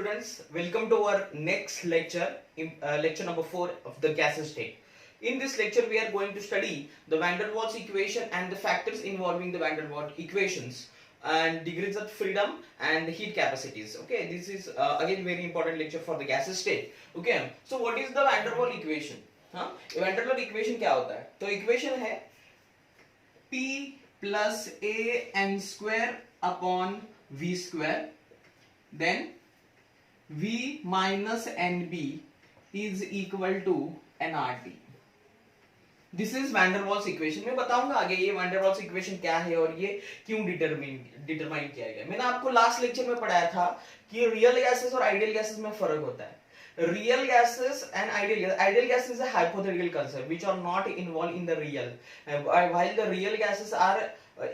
students, welcome to our next lecture, lecture number 4 of the gas state. In this lecture, we are going to study the van der Waals equation and the factors involving the van der Waals equations and degrees of freedom and heat capacities. Okay, this is again very important lecture for the gas state. Okay, so what is the van der Waals equation? van der Waals equation क्या होता है? तो equation है P plus A n square upon V square, then V minus NB is equal to nRT. This is van der Waals equation. मैं बताऊंगा आगे ये van der Waals equation क्या है और ये क्यों डिटरमाइन किया गया. मैंने आपको लास्ट लेक्चर में पढ़ाया था कि रियल गैसेस और आइडियल गैसेस में फर्क होता है. Real gases and ideal gas is a hypothetical concept which are not involved in the real, while the real gases are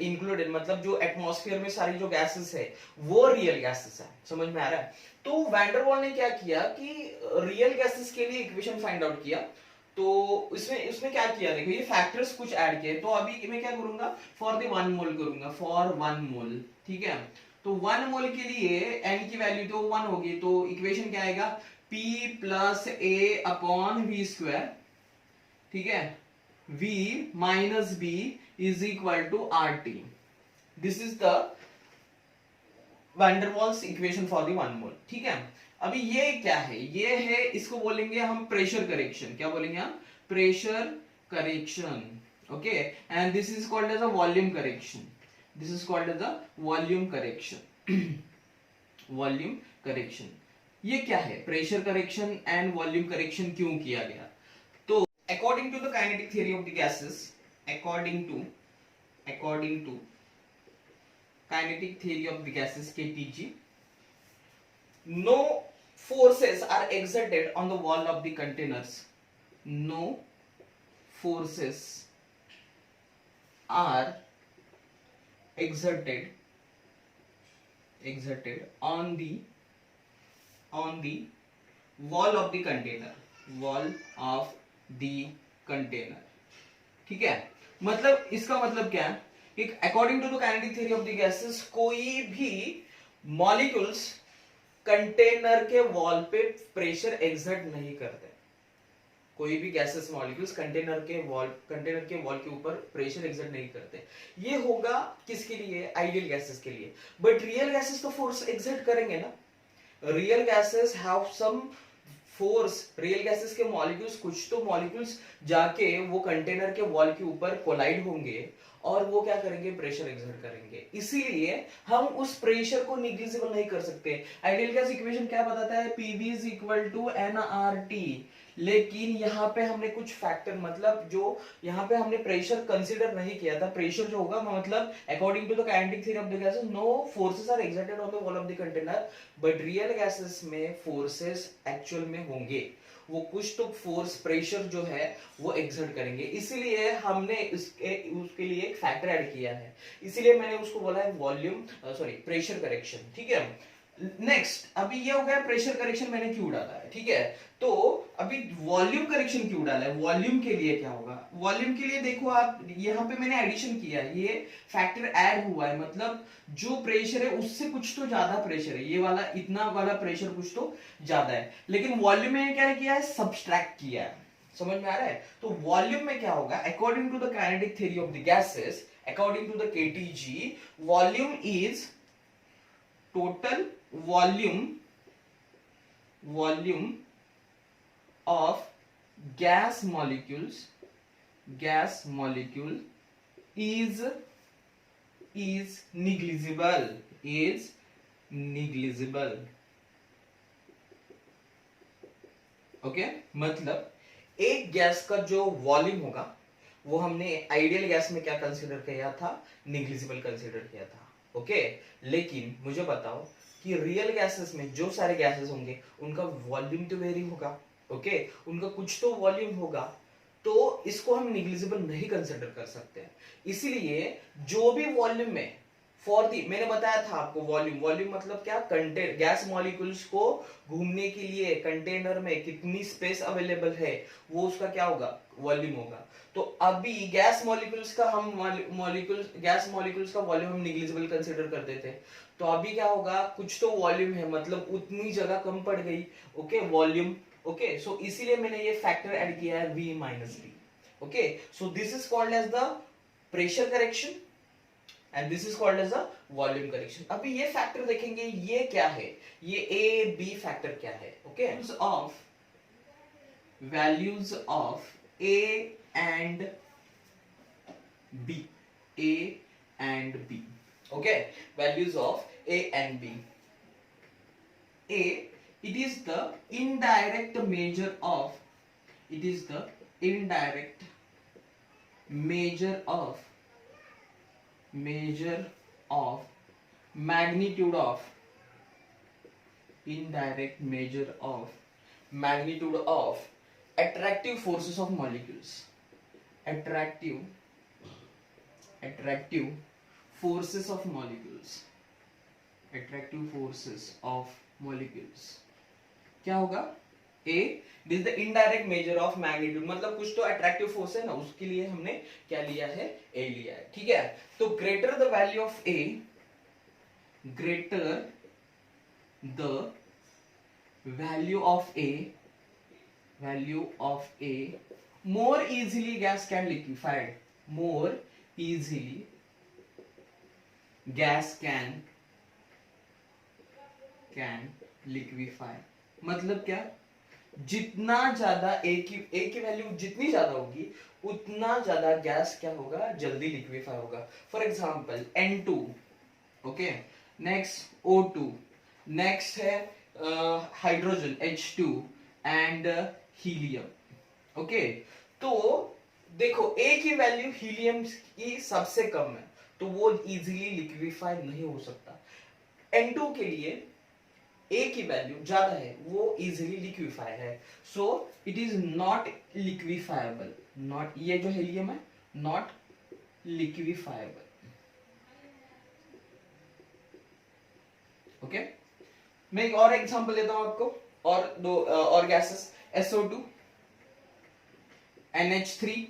included. मतलब जो एटमॉस्फेयर में सारी जो गैसेस है वो रियल गैसेस है. समझ में आ रहा है. तो वैन डर वाल ने क्या किया कि रियल गैसेस के लिए इक्वेशन फाइंड आउट किया. तो उसमें क्या किया, देखो ये फैक्टर्स कुछ ऐड किए. तो अभी मैं क्या करूंगा, फॉर द 1 मोल करूंगा, फॉर 1 मोल. ठीक है, तो 1 मोल के लिए n की वैल्यू तो 1 होगी. तो इक्वेशन क्या आएगा, P plus A upon V square. ठीक है, V minus B is equal to RT. This is the van der Waals equation for the 1 mole. ठीक है, अभी ये क्या है, ये है, इसको बोलेंगे हम प्रेशर करेक्शन. क्या बोलेंगे हम, pressure correction. Okay, and this is called as a volume correction. This is called as a volume correction. Volume correction ये क्या है, pressure correction and volume correction क्यों किया गया. तो according to the kinetic theory of the gases, according to kinetic theory of the gases KTG, no forces are exerted on the wall of the containers. No forces are exerted on the wall of the container. ठीक है, मतलब इसका मतलब क्या है, एक according to the kinetic theory of the gases कोई भी मॉलिक्यूल्स कंटेनर के वॉल पे प्रेशर एक्सर्ट नहीं करते. कोई भी गैसेस मॉलिक्यूल्स कंटेनर के वॉल के ऊपर प्रेशर एक्सर्ट नहीं करते. ये होगा किसके लिए, आइडियल गैसेस के लिए. बट रियल गैसेस तो फोर्स एक्सर्ट करेंगे ना. Real gases have some force. Real gases के मॉलिक्यूल्स, कुछ तो मॉलिक्यूल्स जाके वो कंटेनर के वॉल के ऊपर कोलाइड होंगे और वो क्या करेंगे, प्रेशर एक्सर्ट करेंगे. इसीलिए हम उस प्रेशर को निग्लिजिबल नहीं कर सकते. आइडियल गैस इक्वेशन क्या बताता है, PV is equal to nRT. लेकिन यहाँ पे हमने कुछ फैक्टर, मतलब जो यहाँ पे हमने प्रेशर कंसीडर नहीं किया था. प्रेशर जो होगा, मतलब according to the kinetic theory of the gases no forces are exerted on the wall of the container. But real gases में फोर्सेस एक्चुअल में होंगे. वो कुछ तो फोर्स, प्रेशर जो है वो एक्सर्ट करेंगे. इसीलिए हमने उसके लिए एक फैक्टर ऐड किया है. इसीलिए मैंने उसको बोला है वॉल्यूम प्रेशर करेक्शन. ठीक है, नेक्स्ट, अभी ये हो गया प्रेशर करेक्शन मैंने क्यों डाला है. ठीक है, तो अभी वॉल्यूम करेक्शन क्यों डाला है. वॉल्यूम के लिए क्या होगा, वॉल्यूम के लिए देखो आप, यहाँ पे मैंने एडिशन किया है, ये फैक्टर ऐड हुआ है. मतलब जो प्रेशर है उससे कुछ तो ज्यादा प्रेशर है. ये वाला, इतना वाला प्रेशर कुछ तो ज्यादा है. लेकिन वॉल्यूम में क्या किया है, सब्सट्रैक्ट किया है. समझ में आ रहा है. तो वॉल्यूम में क्या होगा, according to the kinetic theory of the gases, according to the KTG, volume is total volume of gas molecule is negligible. Okay, मतलब एक गैस का जो वॉल्यूम होगा वो हमने आइडियल गैस में क्या कंसीडर किया था, निग्लिजिबल कंसीडर किया था. ओके, लेकिन मुझे बताओ कि रियल गैसेस में जो सारे गैसेस होंगे उनका वॉल्यूम तो वेरी होगा. ओके, उनका कुछ तो वॉल्यूम होगा. तो इसको हम निग्लिजिबल नहीं कंसीडर कर सकते. इसीलिए जो भी वॉल्यूम में फॉर दी, मैंने बताया था आपको वॉल्यूम, वॉल्यूम मतलब क्या, कंटेन गैस मॉलिक्यूल्स को घूमने के लिए कंटेनर में कितनी स्पेस अवेलेबल है, वो उसका क्या होगा, वॉल्यूम होगा। तो अभी गैस मॉलिक्यूल्स का हम गैस मॉलिक्यूल्स का वॉल्यूम हम निग्लिजिबल कंसीडर करते थे, तो अभी क्या होगा, कुछ तो वॉल्यूम है, मतलब उतनी जगह कम पड़ गई, ओके, वॉल्यूम, ओके। सो इसीलिए मैंने ये फैक्टर ऐड किया है V minus D, okay. So this is called as the pressure correction and this is called as a volume correction. अभी ये फैक्टर देखेंगे, ये क्या है, ये ए बी फैक्टर क्या है, okay. Of values of a and b, a and b, okay, values of a and b. A, it is the indirect measure of, it is the indirect measure of magnitude of, indirect measure of magnitude of attractive forces of molecules, attractive forces of molecules, attractive forces of molecules क्या होगा, A, it is the indirect measure of magnitude, मतलब कुछ तो attractive force है ना, उसके लिए हमने क्या लिया है, A लिया है, ठीक है। तो greater the value of A, greater the value of A, more easily gas can liquefied, more easily gas can liquefy, मतलब क्या, जितना ज्यादा ए की वैल्यू जितनी ज्यादा होगी उतना ज्यादा गैस क्या होगा, जल्दी लिक्विफाई होगा। For example N2, okay, next O2, next है hydrogen H2 and helium, okay. तो देखो ए की वैल्यू हीलियम की सबसे कम है, तो वो इजीली लिक्विफाई नहीं हो सकता। N2 के लिए A की वैल्यू ज्यादा है, वो इजीली लिक्विफाई है, so it is not liquefiable, not, ये जो हीलियम है नॉट लिक्विफाइबल, ओके। मैं एक और एग्जांपल देता हूं आपको, और दो और गैसेस, SO2, NH3,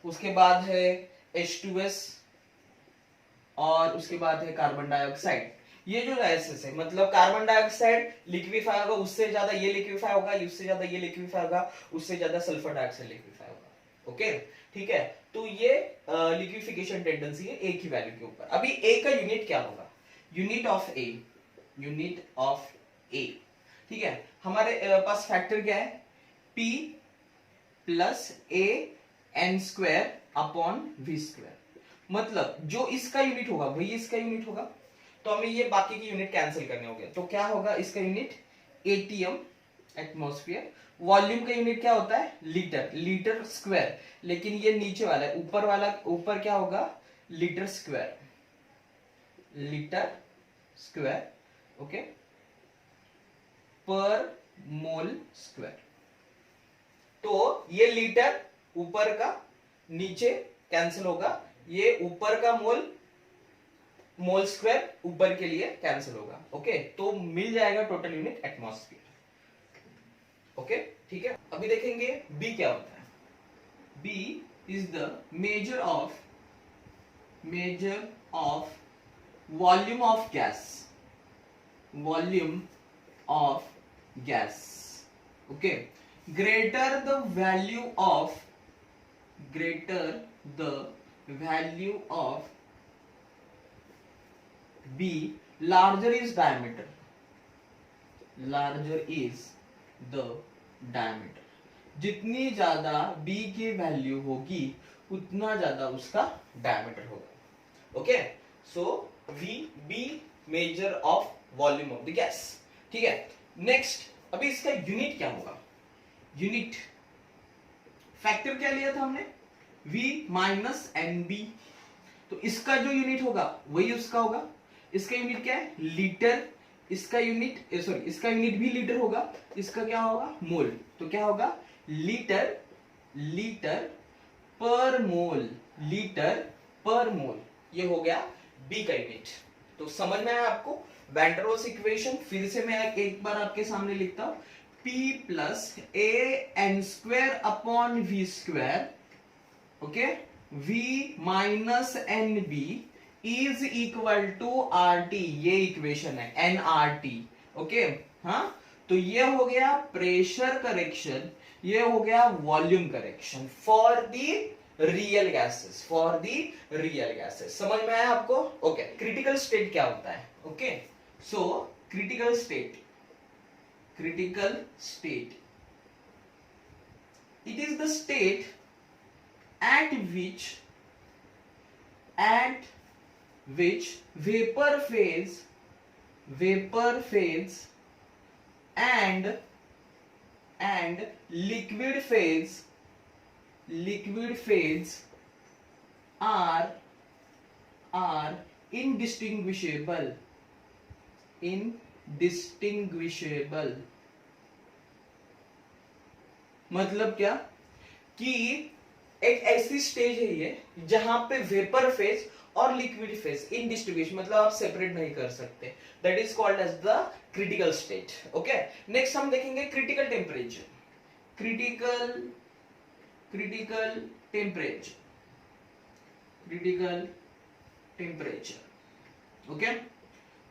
उसके बाद है H2S, और उसके बाद है कार्बन डाइऑक्साइड। ये जो गैसेस है, मतलब कार्बन डाइऑक्साइड लिक्विफाई होगा, उससे ज्यादा ये लिक्विफाई होगा, उससे ज्यादा ये लिक्विफाई होगा, उससे ज्यादा सल्फर डाइऑक्साइड लिक्विफाई होगा, ओके, ठीक है। तो ये लिक्विफिकेशन टेंडेंसी है ए की वैल्यू के ऊपर। अभी ए का यूनिट क्या होगा, unit of a, unit of a, ठीक है। हमारे पास फैक्टर क्या है, P plus a n square upon V square, मतलब जो इसका यूनिट होगा वही इसका यूनिट होगा, तो हमें ये बाकी की यूनिट कैंसिल करने होंगे, तो क्या होगा इसका यूनिट, एटीएम एटमॉस्फेयर। वॉल्यूम का यूनिट क्या होता है, लीटर, लीटर स्क्वायर, लेकिन ये नीचे वाला है, ऊपर वाला, ऊपर क्या होगा, litre square, litre square, okay, पर मोल स्क्वायर। तो ये लीटर ऊपर का, नीचे कैंसिल होगा, ये ऊपर का मोल स्क्वायर ऊपर के लिए कैंसिल होगा, ओके। तो मिल जाएगा टोटल यूनिट एटमॉस्फेयर, ओके, ठीक है। अभी देखेंगे बी क्या होता है। B is the measure of volume of gas, volume of gas, okay. Greater the value of B, larger is diameter, larger is the diameter, जितनी ज्यादा B की वैल्यू होगी उतना ज्यादा उसका डायमीटर होगा, okay. So B major of volume of the gas, ठीक है। नेक्स्ट, अभी इसका यूनिट क्या होगा, यूनिट फैक्टर क्या लिया था हमने, V माइनस NB, तो इसका जो यूनिट होगा वही उसका होगा। इसका यूनिट क्या है, लीटर, इसका यूनिट इसका यूनिट भी लीटर होगा, इसका क्या होगा, मोल, तो क्या होगा, लीटर पर मोल, लीटर पर मोल, ये हो गया बी का यूनिट। तो समझ में आया आपको वैन डर वाल्स इक्वेशन? फिर से मैं एक बार आपके सामने लिखता हूं, P plus a n square upon V square, okay, V minus n b is equal to R T, ये इक्वेशन है एन आर टी, ओके। हाँ, तो ये हो गया प्रेशर करेक्शन, ये हो गया volume correction for the real gases, for the real gases. समझ में आया आपको? ओके। क्रिटिकल स्टेट क्या होता है? Okay, so critical state, critical state, it is the state at which vapor phase and liquid phase are indistinguishable, मतलब क्या कि एक ऐसी स्टेज है ये जहां पे वेपर फेज और लिक्विड फेज इनडिस्टिंग्विश, मतलब आप सेपरेट नहीं कर सकते, that is called as the critical state. Okay, next हम देखेंगे critical temperature. Critical temperature, okay,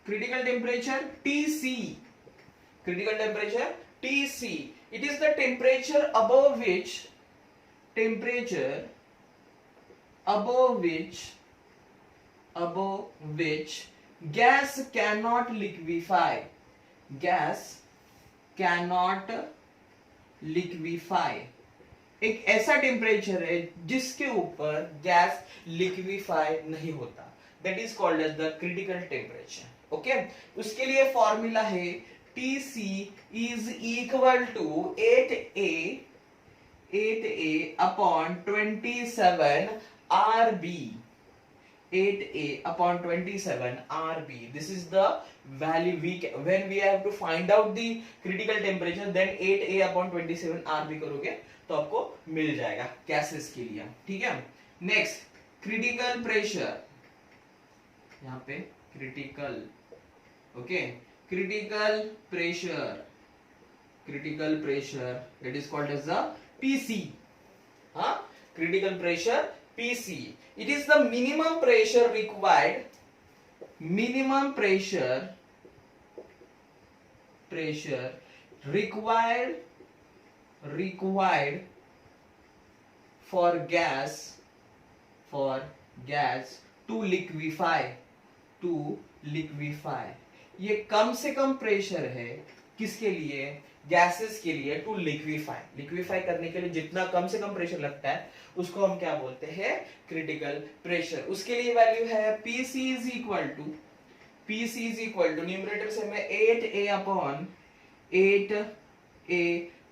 critical temperature Tc, critical temperature Tc, it is the temperature above which gas cannot liquefy, एक ऐसा temperature है जिसके ऊपर गैस लिक्विफाई नहीं होता, that is called as the critical temperature. Okay, उसके लिए formula है Tc is equal to 8a upon 27 Rb, 8a upon 27 Rb. This is the value when we have to find out the critical temperature, then 8a upon 27 Rb करोगे तो आपको मिल जाएगा gases के लिए, ठीक है। नेक्स्ट क्रिटिकल प्रेशर, यहाँ पे critical, okay, critical pressure it is called as the Pc, हाँ, critical pressure PC, it is the minimum pressure required for gas to liquefy, ये कम से कम प्रेशर है किसके लिए? गैसेस के लिए, टू लिक्विफाई करने के लिए जितना कम से कम प्रेशर लगता है उसको हम क्या बोलते हैं? Critical pressure. उसके लिए वैल्यू है Pc is equal to numerator से मैं 8a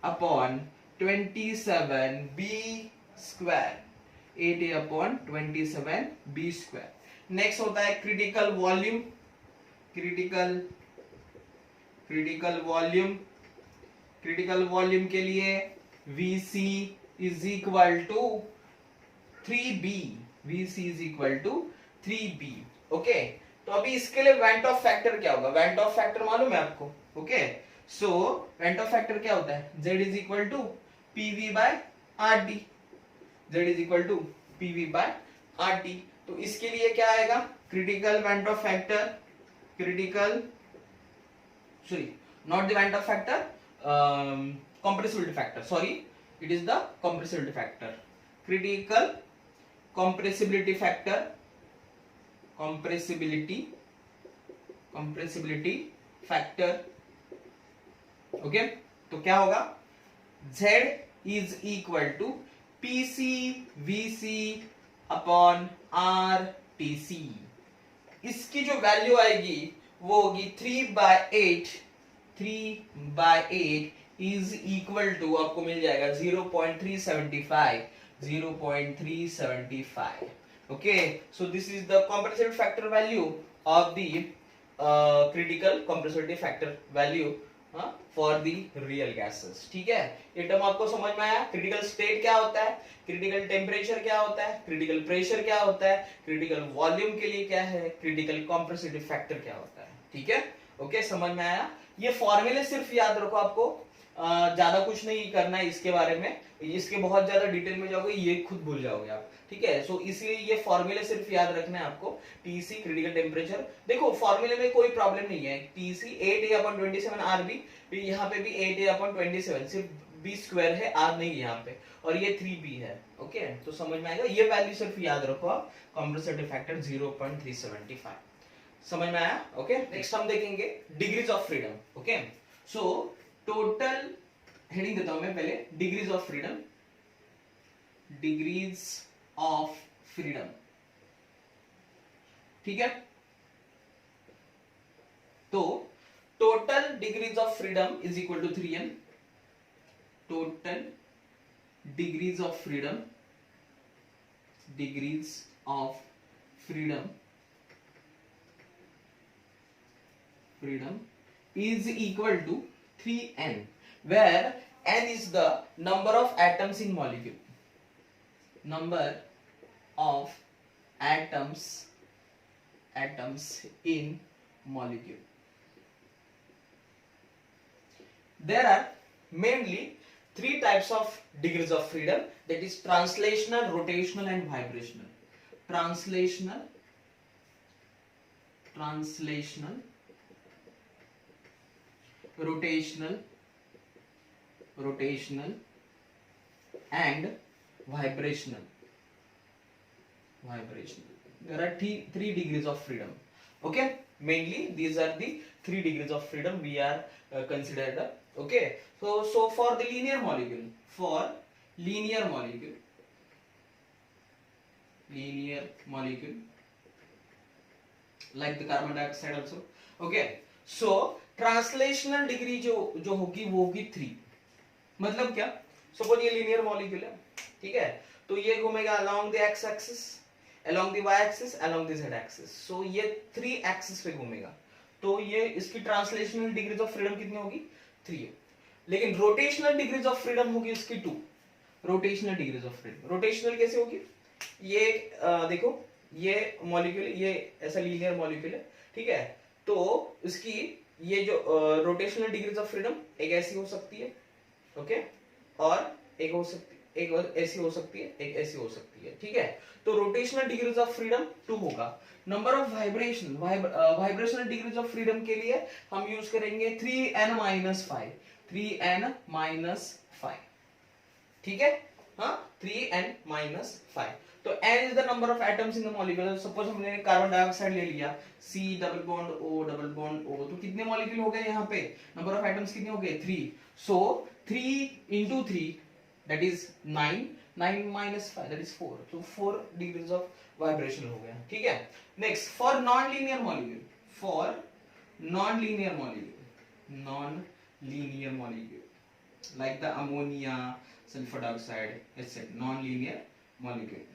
upon 27b square, 8a upon 27b square. Next होता है क्रिटिकल वॉल्यूम के लिए Vc is equal to 3b, okay. तो अभी इसके लिए वेंट ऑफ फैक्टर क्या होगा? वेंट ऑफ फैक्टर मालूम है आपको? Okay, so Van't Hoff factor क्या होता है? Z is equal to PV by RT, Z is equal to PV by RT। तो इसके लिए क्या आएगा? Critical Van't Hoff factor, not the Van't Hoff factor, compressibility factor, sorry, it is the compressibility factor, critical compressibility factor, okay। तो क्या होगा? Z is equal to PC VC upon RTC। इसकी जो वैल्यू आएगी वो होगी 3/8 इज इक्वल टू, आपको मिल जाएगा 0.375। Okay, so this is the compressibility factor value of the critical compressibility factor value for the real gases. ठीक है, ये टर्म आपको समझ में आया। क्रिटिकल स्टेट क्या होता है, क्रिटिकल टेम्परेचर क्या होता है, क्रिटिकल प्रेशर क्या होता है, क्रिटिकल वॉल्यूम के लिए क्या है, क्रिटिकल कॉम्प्रेसिव फैक्टर क्या होता है। ठीक है, ओके, समझ में आया। ये फॉर्मूले सिर्फ याद रखो, आपको ज्यादा कुछ नहीं करना है इसके बारे में, इसके बहुत ज्यादा डिटेल में जाओगे ये खुद भूल जाओगे आप। ठीक है, सो इसलिए ये फॉर्मूले सिर्फ याद रखना है आपको। टीसी क्रिटिकल टेम्परेचर, देखो फॉर्मूले में कोई प्रॉब्लम नहीं है। टीसी 8A/27 आरबी, यहाँ पे भी 8A/27, सिर्फ बी स्क्वायर है, आर नहीं यहाँ पे, और ये 3b है। ओके, तो समझ में आएगा। ये वैल्यू सिर्फ याद रखो आप, कॉम्प्रेसिव फैक्टर 0.375। समझ में आया। ओके, नेक्स्ट हम देखेंगे degrees of freedom. Okay, so total heading देता हूं मैं पहले, degrees of freedom, degrees of freedom. ठीक है, तो total degrees of freedom is equal to 3n, total degrees of freedom, degrees of freedom, freedom is equal to 3n, where n is the number of atoms in molecule, number of atoms in molecule. There are mainly three types of degrees of freedom, that is translational, rotational and vibrational. Translational, rotational and vibrational. There are three degrees of freedom. Okay, mainly these are the 3 degrees of freedom we are considered. Okay, so for the linear molecule, like the carbon dioxide also. Okay, so translational degree जो होगी वो होगी 3। मतलब क्या, suppose ये linear molecule है, ठीक है, तो ये घूमेगा along the X axis, along the Y axis, along the Z axis. So ये 3 एक्सिस पे घूमेगा, तो ये इसकी ट्रांसलेशनल डिग्रीज ऑफ फ्रीडम कितनी होगी, 3 है। लेकिन रोटेशनल डिग्रीज ऑफ फ्रीडम होगी उसकी 2। Rotational degrees of freedom, rotational कैसे होगी, ये देखो ये मॉलिक्यूल, ये ऐसा लीनियर मॉलिक्यूल है, ठीक है, तो इसकी ये जो रोटेशनल डिग्रीज ऑफ फ्रीडम एक ऐसी हो सकती है, ओके, और एक हो सकती, एक ऐसी हो सकती है, एक ऐसी हो सकती है। ठीक है, तो रोटेशनल डिग्रीज ऑफ फ्रीडम 2 होगा। Number of vibrational degrees of freedom के लिए हम यूज करेंगे 3n-5, 3n-5। ठीक है, हाँ, 3n-5। तो n is the number of atoms in the molecule. Suppose हमने कार्बन डाइऑक्साइड ले लिया, C डबल बॉन्ड O, तो कितने मॉलिक्यूल हो गए यहाँ पे, नंबर ऑफ एटम्स कितने हो गए, 3। सो 3 into 3 that is 9, 9 minus 5 that is 4, so 4 degrees of vibration हो गया। ठीक है, next for non linear molecule, like the ammonia, sulfur dioxide, etc. non-linear molecule.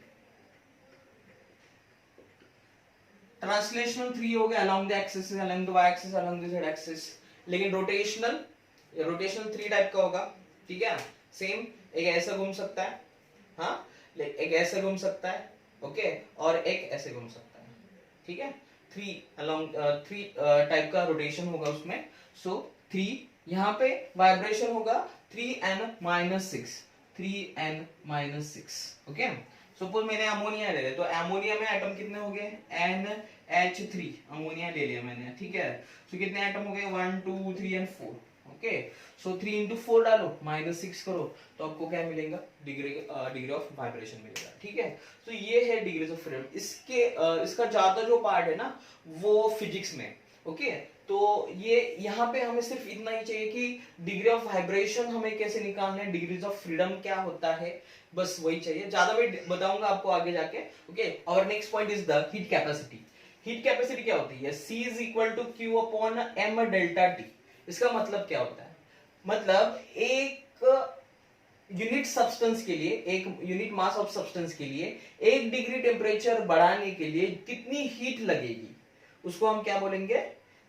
Translational 3 हो गया, along the axis, along the y axis, along the z axis। लेकिन rotational 3 type का होगा। ठीक है, सेम, एक ऐसा घूम सकता है, हाँ, एक ऐसा घूम सकता है, ओके, और एक ऐसे घूम सकता है। ठीक है, 3 टाइप का रोटेशन होगा उसमें। सो 3 यहाँ पे वाइब्रेशन होगा 3n-6, 3n-6। ओके, सपोज मैंने अमोनिया ले लिया, तो अमोनिया में एटम कितने हो गए, NH3 अमोनिया ले लिया मैंने। ठीक है, तो कितने एटम हो गए, 1 2 3 and 4। ओके, सो 3 into 4 डालो, -6 करो, तो आपको क्या मिलेगा, डिग्री ऑफ वाइब्रेशन मिलेगा। ठीक है, तो ये है डिग्रीज ऑफ फ्रीडम। इसका ज्यादा जो पार्ट है ना वो फिजिक्स में। ओके, तो ये यहाँ पे हमें सिर्फ इतना ही चाहिए कि डिग्री ऑफ वाइब्रेशन हमें कैसे निकालना है, डिग्रीज ऑफ फ्रीडम क्या होता है, बस वही चाहिए। ज्यादा मैं बताऊंगा आपको आगे जाके। ओके, और next point is the heat capacity. Heat capacity क्या होती है, C is equal to Q/m delta T। इसका मतलब क्या होता है, मतलब एक यूनिट सब्सटेंस के लिए, एक यूनिट मास ऑफ सब्सटेंस के लिए 1 डिग्री टेम्परेचर बढ़ाने के लिए कितनी हीट लगेगी, उसको हम क्या बोलेंगे,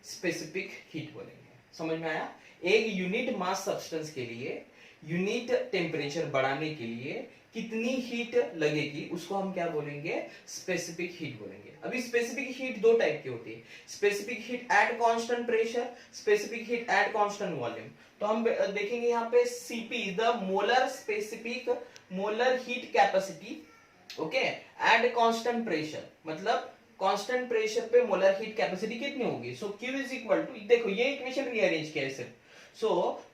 स्पेसिफिक हीट बोलेंगे। समझ में आया, एक यूनिट मास सब्सटेंस के लिए यूनिट टेम्परेचर बढ़ाने के लिए कितनी हीट लगेगी उसको हम क्या बोलेंगे, स्पेसिफिक हीट बोलेंगे। अभी स्पेसिफिक हीट दो टाइप की होती है, specific heat at constant pressure, specific heat at constant volume. तो हम देखेंगे यहाँ पे Cp the molar specific molar heat capacity, okay, at constant pressure, मतलब कांस्टेंट प्रेशर पे मोलर हीट कैपेसिटी कितनी होगी। So Q is equal to, देखो ये इक्वेशन रीअरेंज किया है सिर्फ, so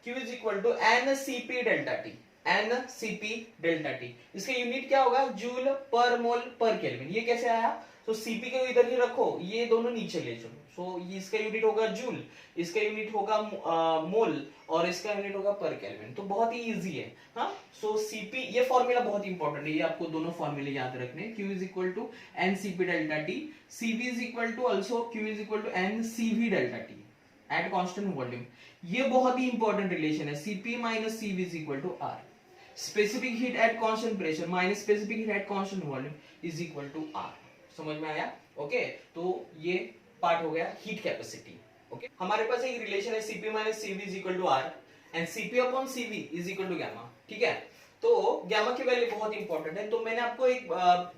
Q is equal to NCP delta T, NCP delta T। इसका यूनिट क्या होगा, जूल पर मोल पर केल्विन। ये कैसे आया, तो Cp को इधर ही रखो, ये दोनों नीचे ले चलो। सो इसका यूनिट होगा जूल, इसका यूनिट होगा मोल, और इसका यूनिट होगा पर केल्विन। तो बहुत ही इजी है। हाँ, सो Cp, ये फॉर्मूला बहुत इंपॉर्टेंट है, ये आपको दोनों फॉर्मूले याद रखने। Q is equal to NCP delta T, Cv is equal to also Q is equal to NCV delta T at constant volume. ये बहुत ही इंपॉर्टेंट रिलेशन है, Cp minus Cv is equal to R। Specific heat at constant pressure minus specific heat at constant volume is equal to R। समझ में आया? Okay, तो ये part हो गया हीट कैपेसिटी। ओके, हमारे पास एक रिलेशन है Cp minus Cv is equal to R and Cp upon Cv is equal to gamma. ठीक है, तो गैमा की वैल्यू बहुत इंपॉर्टेंट है। तो मैंने आपको एक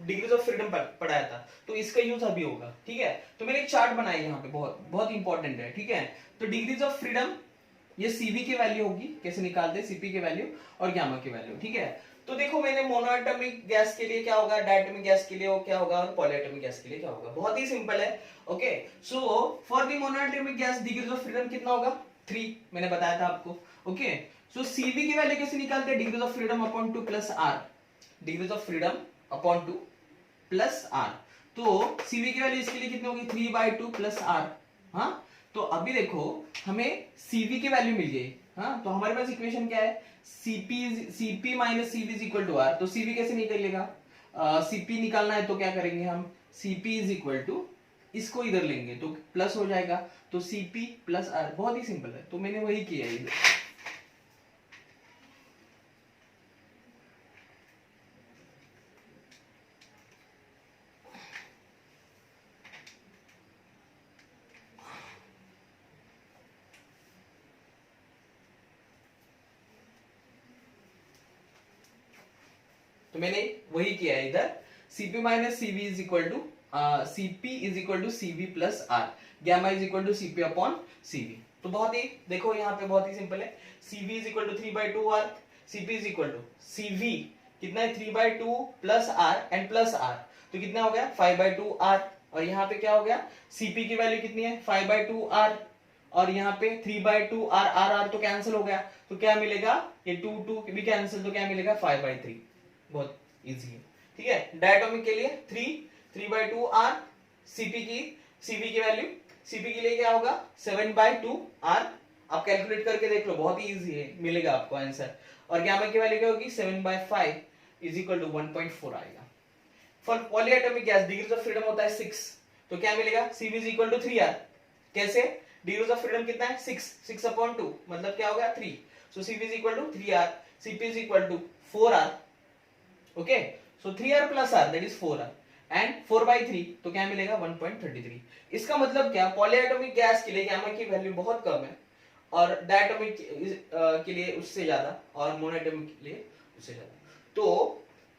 डिग्रीज ऑफ फ्रीडम पढ़ाया था, तो इसका यूज अभी होगा। ठीक है, तो मैंने एक चार्ट बनाया यहाँ पे, बहुत बहुत इंपॉर्टेंट है। ठीक है, तो डिग्रीज ऑफ फ्रीडम, ये Cv की वैल्यू होगी, कैसे निकालते हैं Cp की वैल्यू और गैमा की वैल्यू। ठीक है, तो देखो मैंने मोनोएटॉमिक गैस के लिए क्या होगा, डायटोमिक गैस के लिए वो क्या होगा, और पॉलीएटॉमिक गैस के लिए क्या होगा। बहुत ही सिंपल है। Okay, so for the monoatomic gas degrees of freedom कितना होगा, 3, मैंने बताया था आपको। ओके, सो Cv की वैल्यू कैसे निकालते हैं, degrees of freedom upon 2 plus R, degrees of freedom upon 2 plus R। तो Cv की वैल्यू इसके लिए कितनी होगी, 3/2 प्लस R। हाँ, तो अभी देखो हमें Cv की वैल्यू मिल गई। हाँ, तो हमारे पास इक्वेशन क्या है, Cp minus Cv is equal to R। तो Cv कैसे निकलेगा, Cp निकालना है तो क्या करेंगे हम, Cp इज इक्वल टू, इसको इधर लेंगे तो प्लस हो जाएगा, तो Cp प्लस R। बहुत ही सिंपल है, तो मैंने वही किया इधर। तो मैंने वही किया है इधर, Cp minus Cv is equal to Cp is equal to Cv plus R, gamma is equal to Cp upon Cv। तो बहुत ही, देखो यहाँ पे बहुत ही सिंपल है, Cv is equal to 3/2 R, Cp is equal to Cv कितना है, 3/2 plus R and plus R, तो कितना हो गया 5/2 R। और यहाँ पे क्या हो गया, Cp की वैल्यू कितनी है, 5/2 R, और यहाँ पे 3/2 R, R तो कैंसिल हो गया, तो क्या मिलेगा, ये 2 भी कैंसिल, तो क्या मिलेगा 5/3। बहुत इजी है। ठीक है, डायटोमिक के लिए 3/2 R, Cv की वैल्यू, Cp के लिए क्या होगा 7/2 R। आप कैलकुलेट करके देख लो, बहुत ही इजी है, मिलेगा आपको आंसर। और गैमा की वैल्यू क्या होगी, 7/5 इज इक्वल टू 1.4 आएगा। For polyatomic gas degrees of freedom होता है 6, तो क्या मिलेगा, Cv is equal to 3R। कैसे, डिग्रीज ऑफ फ्रीडम कितना है 6/2, मतलब क्या होगा 3। So Cv is equal to 3R, Cp is equal to 4R। Okay, so 3R plus R that is 4R and 4/3, तो क्या मिलेगा 1.33। इसका मतलब क्या, पॉलीएटॉमिक गैस के लिए गैमा की वैल्यू बहुत कम है, और डायटोमिक के लिए उससे ज्यादा, और मोनोएटॉमिक के लिए उससे ज्यादा। तो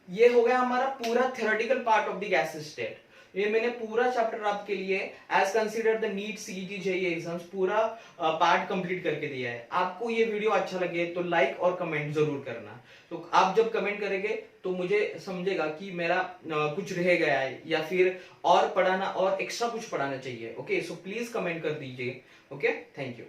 ये हो गया हमारा पूरा theoretical part of the gas state. ये मैंने पूरा चैप्टर आपके लिए as consider the NEET CET JEE exams पूरा पार्ट कंप्लीट करके दिया है। आपको ये वीडियो अच्छा लगे तो लाइक और कमेंट जरूर करना। तो आप जब कमेंट करेंगे तो मुझे समझेगा कि मेरा कुछ रह गया है, या फिर और पढ़ाना और एक्स्ट्रा कुछ पढ़ाना चाहिए। ओके, सो प्लीज कमेंट कर दीजिए। Okay, thank you.